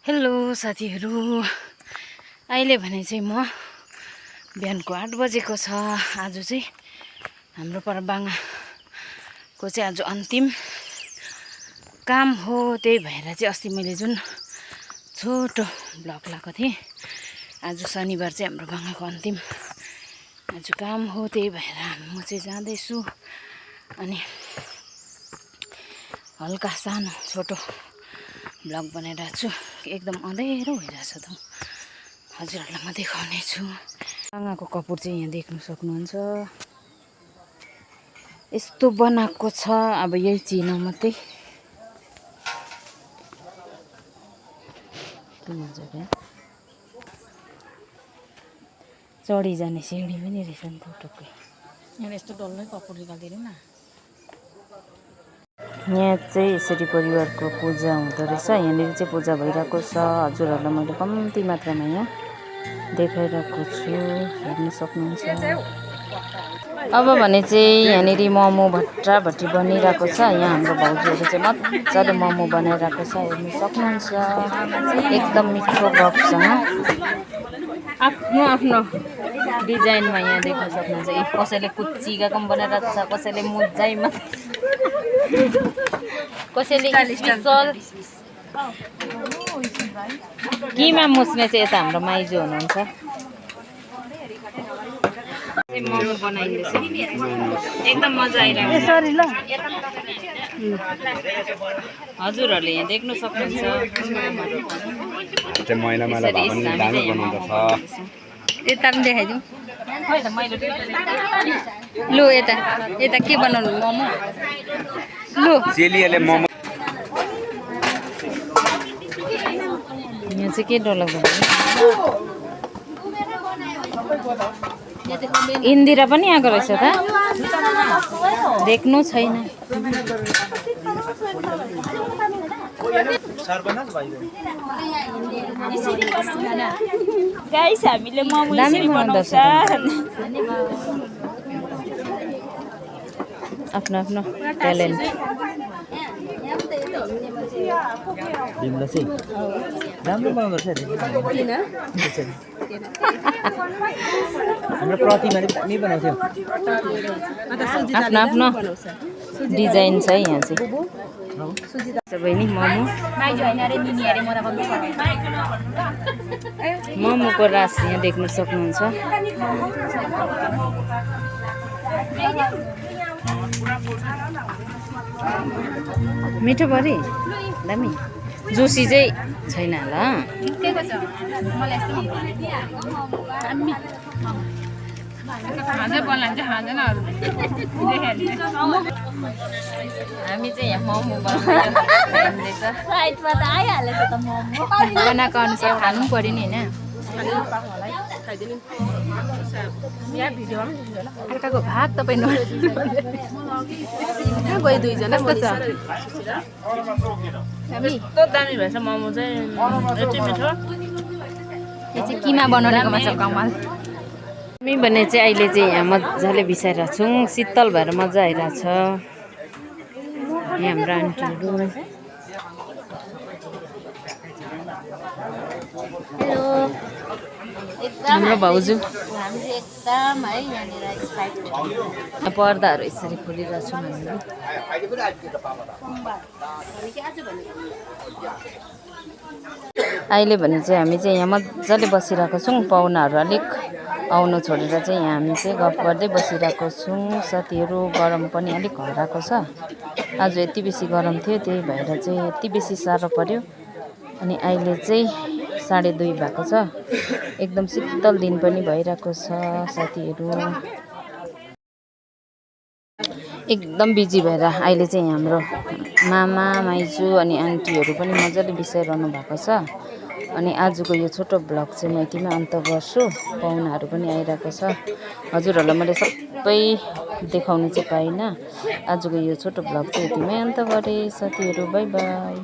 Hello साथीहरू, अहिले भने चाहिँ म बिहानको 8 बजेको छ। आज चाहिँ हाम्रो परबाङाको चाहिँ आज अन्तिम काम हो। त्यही भएर चाहिँ अस्ति मैले जुन छोटो ब्लग लगाएको थिएँ, आज शनिबार चाहिँ हाम्रो बाङाको अन्तिम आज काम हो। त्यही भएर म चाहिँ जाँदैछु अनि हल्का सानो छोटो ब्लग बनाइरहेको छु। एकदम अँधेरो भइरहेछ त, हजुरहरूलाई म देखाउने छु। बाङाको कपुर चाहिँ यहाँ देख्न सक्नुहुन्छ, यस्तो बनाएको छ। अब यही चिनो मात्रै के मजाले चढी जाने सिँढी पनि रहेछ नि त टक्कै। यहाँ यस्तो डल्लै कपुर निकालिदिनु न। यहाँ चाहिँ यसरी परिवारको पूजा हुँदो रहेछ। यहाँनिर चाहिँ पूजा भइरहेको छ। हजुरहरूलाई मैले कम्ती मात्रामा यहाँ देखाइरहेको छु, हेर्न सक्नुहुन्छ। अब भने चाहिँ यहाँनिर मोमो भट्टाभट्टी बनिरहेको छ। यहाँ हाम्रो भाउजूहरू चाहिँ मजाले मोमो बनाइरहेको छ, हेर्न सक्नुहुन्छ। एकदम मिठो गफसँग आफ्नो आफ्नो डिजाइनमा यहाँ देख्न सक्नुहुन्छ। कसैले कुच्ची गम बनाइरहेको छ, कसैले मुजाइमा, कसैले स्पेसल किमा मुस्ने चाहिँ यता हाम्रो माइजू हुनुहुन्छ। मोमो बनाइँदैछ, एकदम मजा आइरहेको छ। हजुरहरूले यहाँ देख्न सक्नुहुन्छ। यता पनि देखाइदिउँ। लु यता यता के बनाउनु मोमो? लु यहाँ चाहिँ के डरलाग्दो इन्दिरा पनि आएको रहेछ त, देख्नु छैन। गाइस हामीले मोमो यसरी बनाउँछ। आफ्नो आफ्नो ट्यालेन्ट। बिमला चाहिँ राम्रो बनाउँदो रहेछ। हाम्रो प्रतिमाले पनि बनाउँथ्यो। आफ्नो आफ्नो डिजाइन छ यहाँ चाहिँ। सबै नि मोमोको रास यहाँ देख्न सक्नुहुन्छ। मिठो परि दामी। जुसी चाहिँ छैन होला। हामी चाहिँ यहाँ मोमो बनाउँदैछ। बनाएको अनुसार खानु पऱ्यो नि होइन। अर्काको भाग तपाईँ कहाँ गयो दुईजना? कस्तो छ? यस्तो दामी भएछ मोमो चाहिँ, यति मिठो। यो चाहिँ किमा बनाउनेकोमा छ कमाल। हामी भने चाहिँ अहिले चाहिँ यहाँ मजाले बिसाइरहेको छौँ, शीतल भएर मजा आइरहेछ। यहाँ हाम्रो आन्टीहरू। हेलो, हाम्रो भाउजू। पर्दाहरू यसरी खोलिरहेको छौँ हामीले। अहिले भने चाहिँ हामी चाहिँ यहाँ मजाले बसिरहेको छौँ। पाहुनाहरू अलिक आउनु छोडेर चाहिँ यहाँ हामी चाहिँ गफ गर्दै बसिरहेको छौँ। साथीहरू, गरम पनि अलिक हराएको छ। आज यति बेसी गरम थियो, त्यही भएर चाहिँ यति बेसी साह्रो पर्यो। अनि अहिले चाहिँ 2:30 भएको छ। एकदम शीतल दिन पनि भइरहेको छ। साथीहरू एकदम बिजी भएर अहिले चाहिँ हाम्रो मामा, माइजू अनि आन्टीहरू पनि मजाले बिसाइरहनु भएको छ। अनि आजको यो छोटो ब्लग चाहिँ म यतिमै अन्त गर्छु। पाहुनाहरू पनि आइरहेको छ। हजुरहरूलाई मैले सबै देखाउनु चाहिँ पाइनँ। आजको यो छोटो ब्लग चाहिँ यतिमै अन्त गरेँ। साथीहरू बाई बाई।